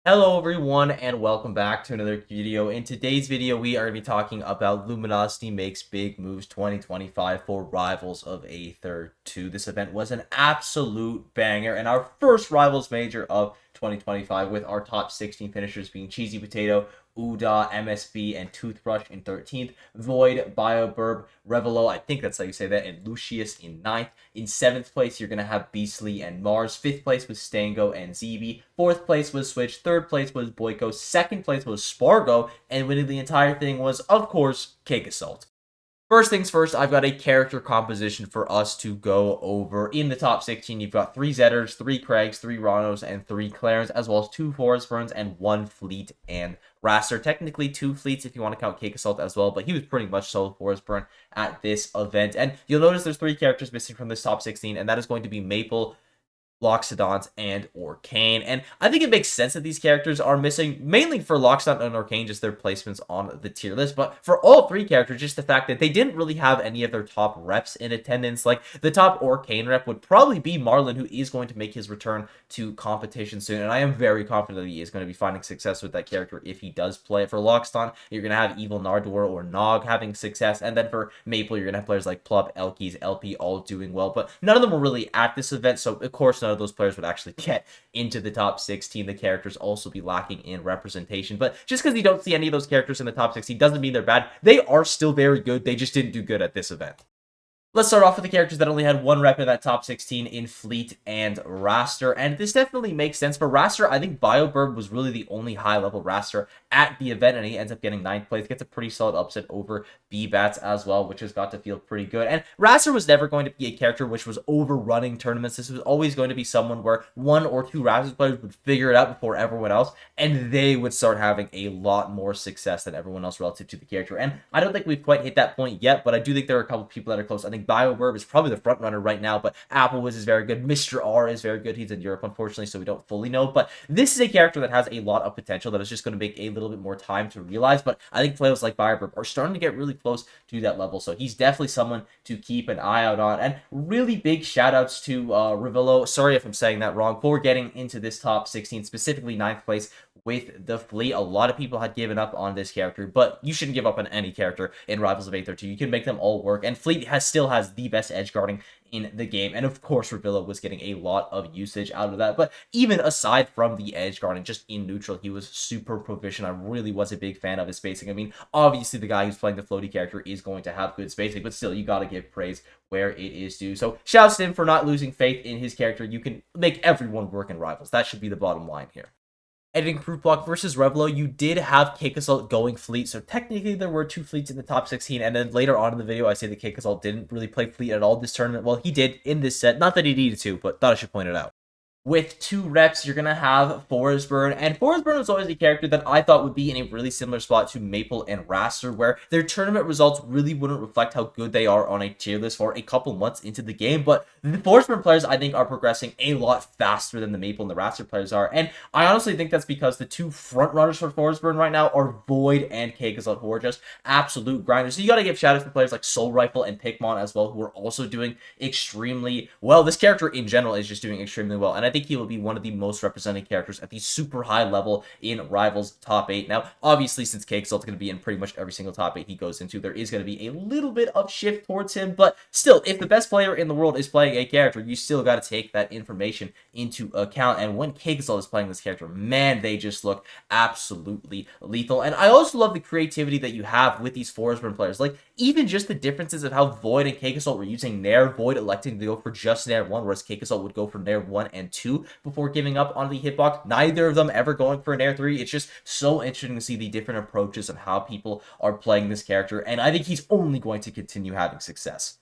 Hello everyone and welcome back to another video. In today's video we are going to be talking about Luminosity Makes Big Moves 2025 for Rivals of Aether 2. This event was an absolute banger and our first Rivals Major of 2025 with our top 16 finishers being Cheesy Potato, Uda, MSB, and Toothbrush in 13th, Void, BioBurb, Revelo, I think that's how you say that, and Lucius in 9th. In 7th place, you're going to have Beastly and Mars. 5th place was Stango and ZB. 4th place was Switch. 3rd place was Boyko. 2nd place was Spargo. And winning the entire thing was, of course, Cake Assault. First things first, I've got a character composition for us to go over. In the top 16, you've got 3 Zedders, 3 Craigs, 3 Ronos, and 3 Clarence, as well as 2 Forest Burns and 1 Fleet and Raster. Technically 2 Fleets if you want to count Cake Assault as well, but he was pretty much solo Forest Burn at this event. And you'll notice there's 3 characters missing from this top 16, and that is going to be Maple, Loxodont, and Orcane. And I think it makes sense that these characters are missing, mainly for Loxodont and Orcane, just their placements on the tier list. But for all 3 characters, just the fact that they didn't really have any of their top reps in attendance. Like, the top Orcane rep would probably be Marlin, who is going to make his return to competition soon. And I am very confident that he is going to be finding success with that character if he does play it. For Loxodont, you're going to have Evil Nardor or Nog having success. And then for Maple, you're going to have players like Plup, Elkies, LP all doing well. But none of them were really at this event, so of course none of those players would actually get into the top 16. The characters also be lacking in representation, but just because you don't see any of those characters in the top 16 doesn't mean they're bad. They are still very good. They just didn't do good at this event. Let's start off with the characters that only had 1 rep in that top 16 in Fleet and Raster, and this definitely makes sense. For Raster, I think BioBurb was really the only high-level Raster at the event, and he ends up getting 9th place, gets a pretty solid upset over B-Bats as well, which has got to feel pretty good. And Raster was never going to be a character which was overrunning tournaments. This was always going to be someone where 1 or 2 Raster players would figure it out before everyone else, and they would start having a lot more success than everyone else relative to the character. And I don't think we've quite hit that point yet, but I do think there are a couple people that are close. I think BioBurb is probably the front runner right now, but Applewiz is very good. Mr. R is very good. He's in Europe, unfortunately, so we don't fully know. But this is a character that has a lot of potential that is just going to make a little bit more time to realize. But I think players like BioBurb are starting to get really close to that level. So he's definitely someone to keep an eye out on. And really big shout outs to Revelo. Sorry if I'm saying that wrong, for getting into this top 16, specifically 9th place with the Fleet. A lot of people had given up on this character, but you shouldn't give up on any character in Rivals of Aether 2. You can make them all work, and Fleet still has the best edge guarding in the game, and of course Revilla was getting a lot of usage out of that. But even aside from the edge guarding, just in neutral, he was super proficient. I really was a big fan of his spacing. I mean, obviously the guy who's playing the floaty character is going to have good spacing, but still, you gotta give praise where it is due. So shouts to him for not losing faith in his character. You can make everyone work in Rivals. That should be the bottom line here. Editing Proof Block versus Revelo, you did have Cake Assault going Fleet, so technically there were 2 Fleets in the top 16, and then later on in the video I say that Cake Assault didn't really play Fleet at all this tournament. Well, he did in this set, not that he needed to, but thought I should point it out. With 2 reps, you're going to have Forest Burn, and Forest Burn was always a character that I thought would be in a really similar spot to Maple and Raster, where their tournament results really wouldn't reflect how good they are on a tier list for a couple months into the game. But the Forest Burn players, I think, are progressing a lot faster than the Maple and the Raster players are, and I honestly think that's because the 2 front runners for Forest Burn right now are Void and Cake Assault, who are just absolute grinders. So you got to give shout outs to players like Soul Rifle and Pikmon as well, who are also doing extremely well. This character in general is just doing extremely well, and I think he will be one of the most represented characters at the super high level in Rivals top 8. Now, obviously, since Cake Assault's going to be in pretty much every single top 8 he goes into, there is going to be a little bit of shift towards him, but still, if the best player in the world is playing a character, you still got to take that information into account. And when Cake Assault is playing this character, man, they just look absolutely lethal. And I also love the creativity that you have with these Forest Burn players. Like, even just the differences of how Void and Cake Assault were using Nair, Void electing to go for just Nair 1, whereas Cake Assault would go for Nair 1 and 2 before giving up on the hitbox. Neither of them ever going for an Nair 3. It's just so interesting to see the different approaches of how people are playing this character, and I think he's only going to continue having success.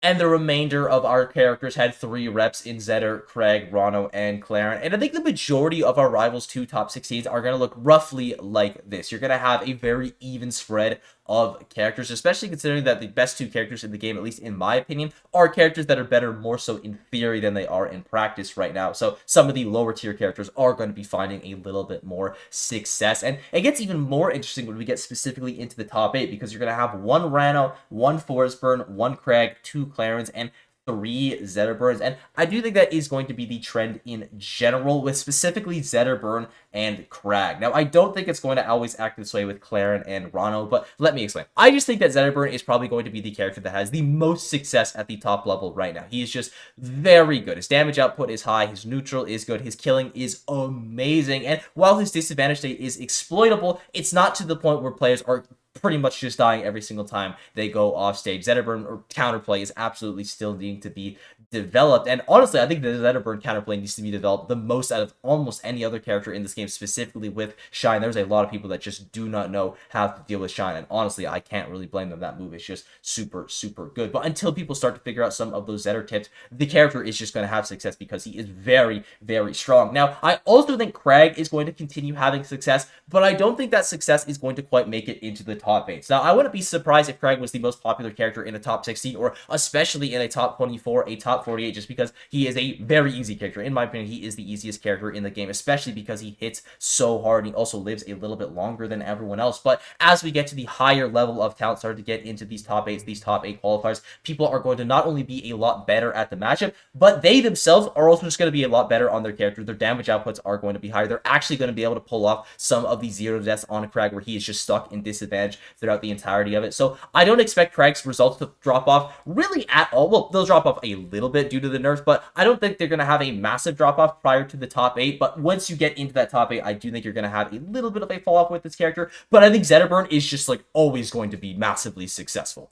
And the remainder of our characters had 3 reps in Zedder, Craig, Rono, and Clarence. And I think the majority of our Rivals 2 top 16s are going to look roughly like this. You're going to have a very even spread of characters, especially considering that the best 2 characters in the game, at least in my opinion, are characters that are better more so in theory than they are in practice right now. So some of the lower tier characters are going to be finding a little bit more success. And it gets even more interesting when we get specifically into the top 8, because you're going to have 1 Rano, 1 Forest Burn, 1 Craig, 2 Clarence, and 3 Zetterburns, and I do think that is going to be the trend in general, with specifically Zetterburn and Crag. Now, I don't think it's going to always act this way with Claren and Rano, but let me explain. I just think that Zetterburn is probably going to be the character that has the most success at the top level right now. He is just very good. His damage output is high, his neutral is good, his killing is amazing, and while his disadvantage state is exploitable, it's not to the point where players are pretty much just dying every single time they go off stage. Zetterburn or counterplay is absolutely still needing to be developed, and honestly, I think the Zetterburn counterplay needs to be developed the most out of almost any other character in this game, specifically with Shine. There's a lot of people that just do not know how to deal with Shine, and honestly, I can't really blame them. That move is just super, super good. But until people start to figure out some of those Zetter tips, the character is just going to have success because he is very, very strong. Now, I also think Crag is going to continue having success, but I don't think that success is going to quite make it into the top 8. Now, I wouldn't be surprised if Crag was the most popular character in a top 16, or especially in a top 24, a top 48, just because he is a very easy character. In my opinion, he is the easiest character in the game, especially because he hits so hard, and he also lives a little bit longer than everyone else. But as we get to the higher level of talent, start to get into these top 8s, these top 8 qualifiers, people are going to not only be a lot better at the matchup, but they themselves are also just going to be a lot better on their character. Their damage outputs are going to be higher. They're actually going to be able to pull off some of the 0 deaths on Crag where he is just stuck in disadvantage throughout the entirety of it. So I don't expect Crag's results to drop off really at all. Well, they'll drop off a little bit due to the nerfs, but I don't think they're going to have a massive drop off prior to the top 8. But once you get into that top 8, I do think you're going to have a little bit of a fall off with this character. But I think Zetterburn is just like always going to be massively successful.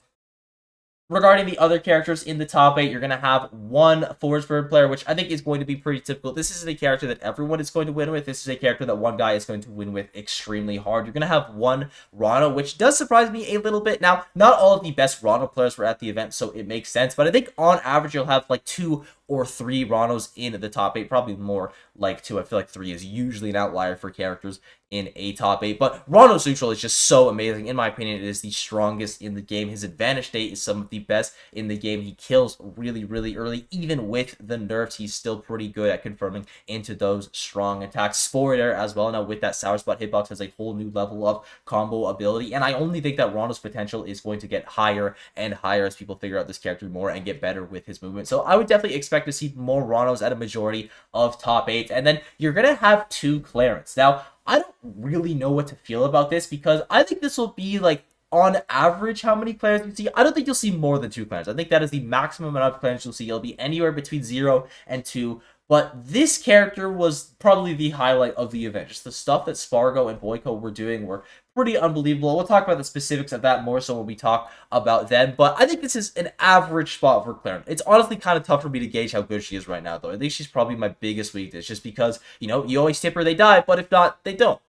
Regarding the other characters in the top 8, you're going to have one Forest Bird player, which I think is going to be pretty typical. This isn't a character that everyone is going to win with. This is a character that one guy is going to win with extremely hard. You're going to have one Rano, which does surprise me a little bit. Now, not all of the best Rano players were at the event, so it makes sense. But I think on average, you'll have like 2 or 3 Ranos in the top 8, probably more like 2. I feel like 3 is usually an outlier for characters in a top 8, but Rano's neutral is just so amazing. In my opinion, it is the strongest in the game. His advantage state is some of the best in the game. He kills really, really early. Even with the nerfs, he's still pretty good at confirming into those strong attacks. Spoiler as well, now with that Sour Spot hitbox, has a whole new level of combo ability, and I only think that Rano's potential is going to get higher and higher as people figure out this character more and get better with his movement. So I would definitely expect to see more Ranos at a majority of top 8, and then you're going to have 2 Clarence. Now, I don't really know what to feel about this because I think this will be like on average how many players you see. I don't think you'll see more than 2 clans. I think that is the maximum amount of clans you'll see. It'll be anywhere between 0 and 2. But this character was probably the highlight of the event. Just the stuff that Spargo and Boyko were doing were pretty unbelievable. We'll talk about the specifics of that more so when we talk about them. But I think this is an average spot for Claren. It's honestly kind of tough for me to gauge how good she is right now, though. I think she's probably my biggest weakness, just because, you know, you always tip her, they die, but if not, they don't.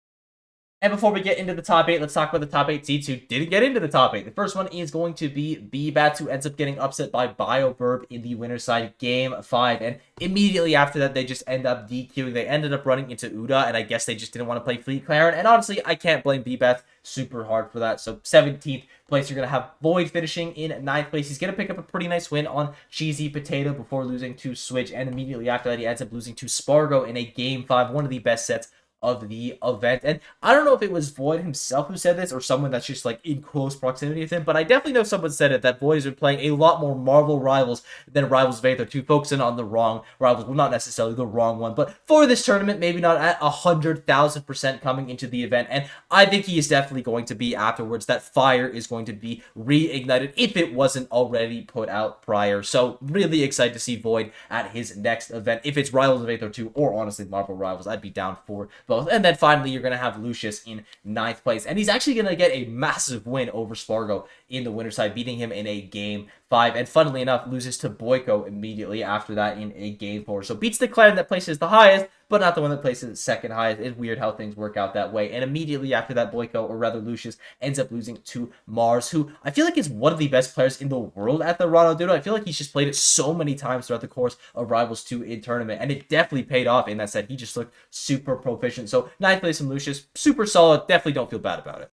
And before we get into the top 8, let's talk about the top 8 seeds who didn't get into the top 8. The first one is going to be BBats, who ends up getting upset by BioVerb in the winner's side game 5. And immediately after that, they just end up DQing. They ended up running into Uda, and I guess they just didn't want to play Fleet Claren. And honestly, I can't blame BBats super hard for that. So 17th place, you're going to have Void finishing in 9th place. He's going to pick up a pretty nice win on Cheesy Potato before losing to Switch. And immediately after that, he ends up losing to Spargo in a game 5, one of the best sets of the event. And I don't know if it was Void himself who said this or someone that's just like in close proximity with him, but I definitely know someone said it, that Void has been playing a lot more Marvel Rivals than Rivals of Aether 2, focusing on the wrong Rivals. Well, not necessarily the wrong one, but for this tournament, maybe not at 100,000% coming into the event. And I think he is definitely going to be afterwards. That fire is going to be reignited if it wasn't already put out prior. So really excited to see Void at his next event. If it's Rivals of Aether 2 or honestly Marvel Rivals, I'd be down for both. And then finally, you're going to have Lucius in 9th place. And he's actually going to get a massive win over Spargo in the winner's side, beating him in a game 5. And funnily enough, loses to Boyko immediately after that in a game 4. So beats the clan that places the highest, but not the one that places second highest. It's weird how things work out that way. And immediately after that, Boyko, or rather Lucius, ends up losing to Mars, who I feel like is one of the best players in the world at the Rano Dodo. I feel like he's just played it so many times throughout the course of Rivals 2 in tournament, and it definitely paid off in that set. He just looked super proficient. So 9th place from Lucius, super solid. Definitely don't feel bad about it.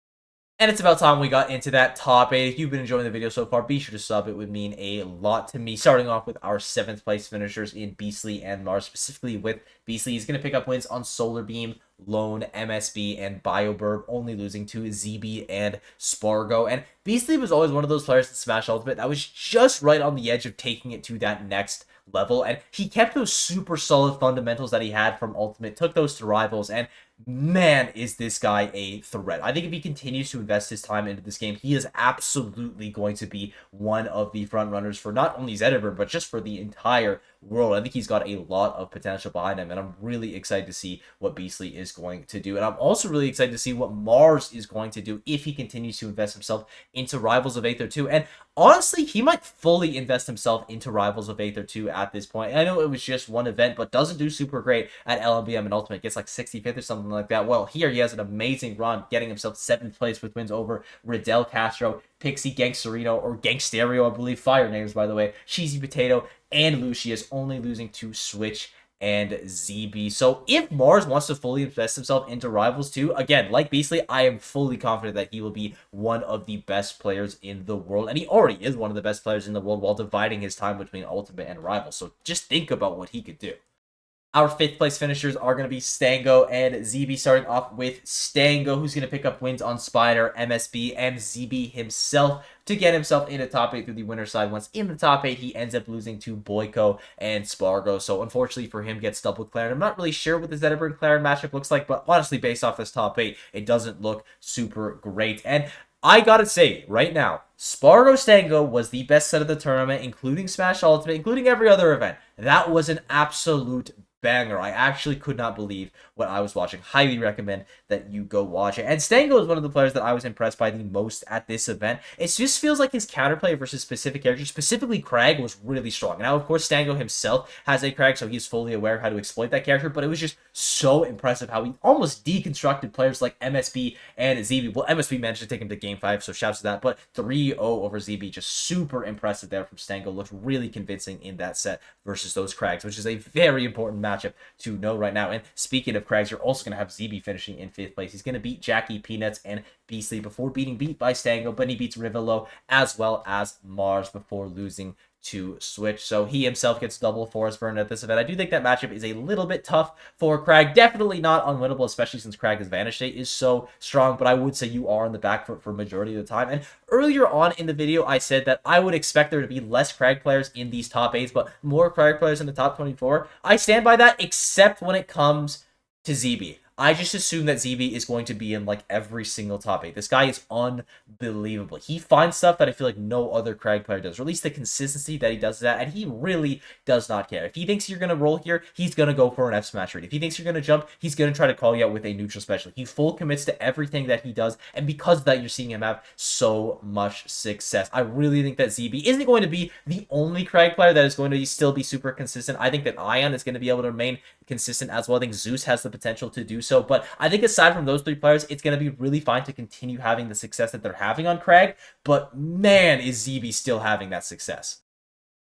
And it's about time we got into that top 8. If you've been enjoying the video so far, be sure to sub. It would mean a lot to me. Starting off with our 7th place finishers in Beastly and Mars. Specifically with Beastly, he's going to pick up wins on Solar Beam, Lone, MSB, and Biobird, only losing to ZB and Spargo. And Beastly was always one of those players in Smash Ultimate that was just right on the edge of taking it to that next level, and he kept those super solid fundamentals that he had from Ultimate, took those to Rivals, and man, is this guy a threat. I think if he continues to invest his time into this game, he is absolutely going to be one of the front runners for not only Zediver, but just for the entire world. I think he's got a lot of potential behind him, and I'm really excited to see what Beastly is going to do. And I'm also really excited to see what Mars is going to do if he continues to invest himself into Rivals of Aether 2. And honestly, he might fully invest himself into Rivals of Aether 2 at this point. And I know it was just one event, but doesn't do super great at LMBM and Ultimate. Gets like 65th or something like that. Well, here he has an amazing run, getting himself 7th place with wins over Riddell Castro, Pixie, Gangsterino, or Gangsterio, I believe. Fire names, by the way. Cheesy Potato, and Lucius, only losing to Switch and ZB. So if Mars wants to fully invest himself into Rivals 2, again, like Beastly, I am fully confident that he will be one of the best players in the world. And he already is one of the best players in the world while dividing his time between Ultimate and Rivals. So just think about what he could do. Our 5th place finishers are going to be Stango and ZB, starting off with Stango, who's going to pick up wins on Spider, MSB, and ZB himself to get himself into top 8 through the winner's side. Once in the top 8, he ends up losing to Boyko and Spargo. So unfortunately for him, gets double Claren. I'm not really sure what the Zediver and Claren matchup looks like, but honestly, based off this top 8, it doesn't look super great. And I gotta say, right now, Spargo Stango was the best set of the tournament, including Smash Ultimate, including every other event. That was an absolute banger. I actually could not believe what I was watching. Highly recommend that you go watch it. And Stango is one of the players that I was impressed by the most at this event. It just feels like his counterplay versus specific characters, specifically Crag, was really strong. Now, of course, Stango himself has a Crag, so he's fully aware of how to exploit that character, but it was just so impressive how he almost deconstructed players like MSB and ZB. Well, MSB managed to take him to Game 5, so shouts to that, but 3-0 over ZB, just super impressive there from Stango. Looked really convincing in that set versus those Crags, which is a very important matchup to know right now. And speaking of Crags, you're also going to have ZB finishing in 5th place. He's going to beat Jackie, Peanuts, and Beastly before being beat by Stango, but he beats Rivolo as well as Mars before losing to Switch. So he himself gets double Forest Burn at this event. I do think that matchup is a little bit tough for Crag. Definitely not unwinnable, especially since Crag's Vanish State is so strong, but I would say you are on the back foot for majority of the time. And earlier on in the video, I said that I would expect there to be less Crag players in these top 8s, but more Crag players in the top 24. I stand by that, except when it comes to ZB. I just assume that ZB is going to be in like every single top 8. This guy is unbelievable. He finds stuff that I feel like no other Crag player does, or at least the consistency that he does that, and he really does not care. If he thinks you're going to roll here, he's going to go for an F smash rate. If he thinks you're going to jump, he's going to try to call you out with a neutral special. He full commits to everything that he does, and because of that, you're seeing him have so much success. I really think that ZB isn't going to be the only Crag player that is going to still be super consistent. I think that Ion is going to be able to remain consistent as well. I think Zeus has the potential to do so, but I think aside from those 3 players, it's going to be really fine to continue having the success that they're having on Crag, but man, is ZB still having that success.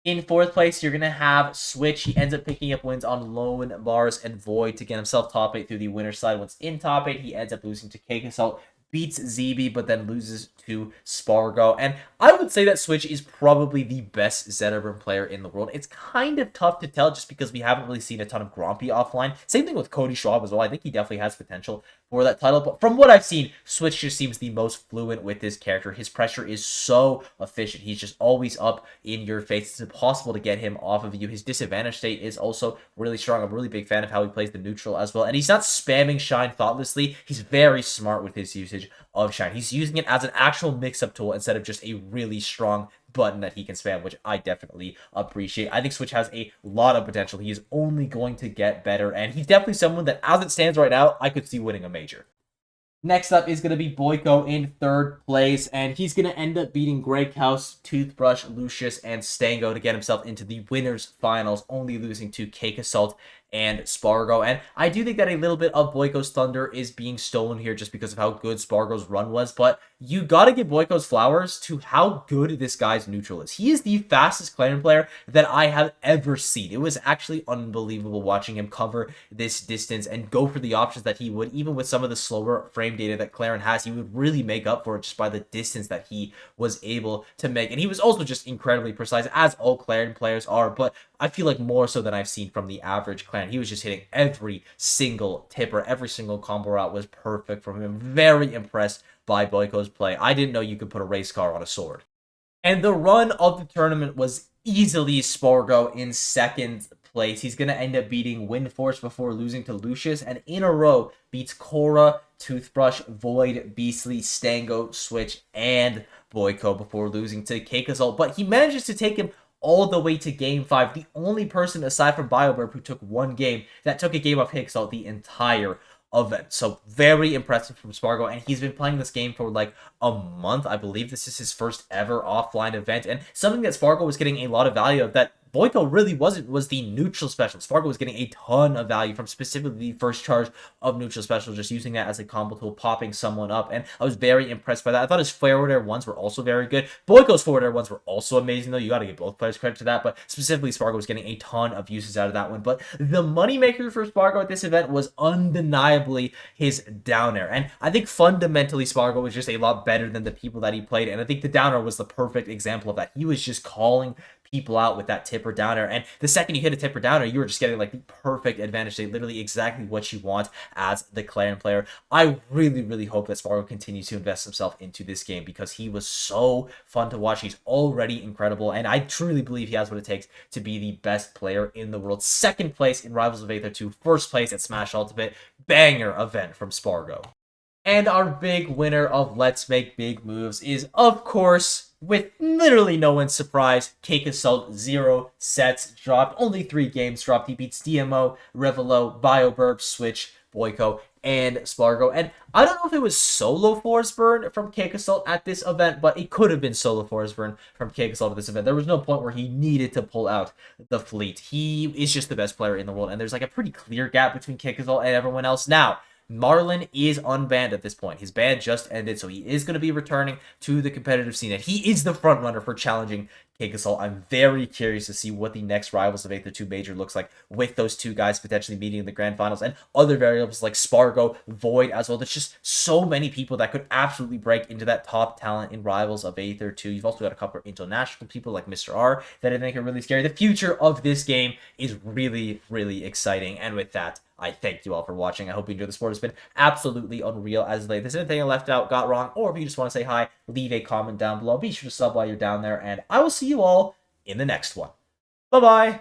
In 4th place, you're going to have Switch. He ends up picking up wins on Lone, Mars, and Void to get himself top 8 through the winner's side. Once in top 8, he ends up losing to Cake Assault, beats ZB, but then loses to Spargo. And I would say that Switch is probably the best Zediver player in the world. It's kind of tough to tell just because we haven't really seen a ton of Grompy offline. Same thing with Cody Schwab as well. I think he definitely has potential for that title. But from what I've seen, Switch just seems the most fluent with his character. His pressure is so efficient. He's just always up in your face. It's impossible to get him off of you. His disadvantage state is also really strong. I'm a really big fan of how he plays the neutral as well. And he's not spamming Shine thoughtlessly. He's very smart with his usage of Shine. He's using it as an actual mix-up tool instead of just a really strong button that he can spam, which I definitely appreciate. I think Switch has a lot of potential. He is only going to get better, and he's definitely someone that, as it stands right now, I could see winning a major. Next up is going to be Boyko in 3rd place, and he's going to end up beating Greg House, Toothbrush, Lucius, and Stango to get himself into the winners finals, only losing to Cake Assault and Spargo. And I do think that a little bit of Boyko's thunder is being stolen here just because of how good Spargo's run was, but you gotta give Boyko's flowers to how good this guy's neutral is. He is the fastest Clarion player that I have ever seen. It was actually unbelievable watching him cover this distance and go for the options that he would. Even with some of the slower frame data that Clarion has, he would really make up for it just by the distance that he was able to make. And he was also just incredibly precise, as all Clarion players are, but I feel like more so than I've seen from the average Clarion. He was just hitting every single tipper, every single combo route was perfect from him. Very impressed by Boyko's play. I didn't know you could put a race car on a sword. And the run of the tournament was easily Spargo in second place. He's going to end up beating Windforce before losing to Lucius, and in a row beats Korra, Toothbrush, Void, Beastly, Stango, Switch, and Boyko before losing to Kakazalt. But he manages to take him all the way to Game 5. The only person aside from BioBurb who took one game that took a game off Kakazalt the entire event. So very impressive from Spargo, and he's been playing this game for like a month. I believe this is his first ever offline event, and something that Spargo was getting a lot of value of that Boyko really wasn't was the neutral special. Spargo was getting a ton of value from specifically the first charge of neutral special, just using that as a combo tool, popping someone up, and I was very impressed by that. I thought his forward air ones were also very good. Boyko's forward air ones were also amazing, though. You got to give both players credit to that, but specifically Spargo was getting a ton of uses out of that one. But the moneymaker for Spargo at this event was undeniably his down air, and I think fundamentally Spargo was just a lot better than the people that he played, and I think the down air was the perfect example of that. He was just calling people out with that tipper downer, and the second you hit a tipper downer, you were just getting like the perfect advantage state, literally exactly what you want as the Clarion player. I really hope that Spargo continues to invest himself into this game because he was so fun to watch. He's already incredible, and I truly believe he has what it takes to be the best player in the world. Second place in Rivals of Aether 2, first place at Smash Ultimate. Banger event from Spargo. And our big winner of Let's Make Big Moves is, of course, with literally no one's surprise, Cake Assault. 0 sets dropped, only 3 games dropped. He beats DMO, Revelo, BioBurb, Switch, Boyko, and Spargo. And I don't know if it was solo Force Burn from Cake Assault at this event, but it could have been solo Force Burn from Cake Assault at this event. There was no point where he needed to pull out the fleet. He is just the best player in the world, and there's like a pretty clear gap between Cake Assault and everyone else. Now, Marlon is unbanned at this point. His ban just ended, so he is going to be returning to the competitive scene, and he is the front runner for challenging Cake Assault. I'm very curious to see what the next Rivals of Aether 2 major looks like with those two guys potentially meeting in the grand finals, and other variables like Spargo, Void as well. There's just so many people that could absolutely break into that top talent in Rivals of Aether 2. You've also got a couple of international people like Mr. R that I think are really scary. The future of this game is really exciting, and with that, I thank you all for watching. I hope you enjoyed the sport. It's been absolutely unreal as late. If there's anything I left out, got wrong, or if you just want to say hi, leave a comment down below. Be sure to sub while you're down there, and I will see you all in the next one. Bye-bye.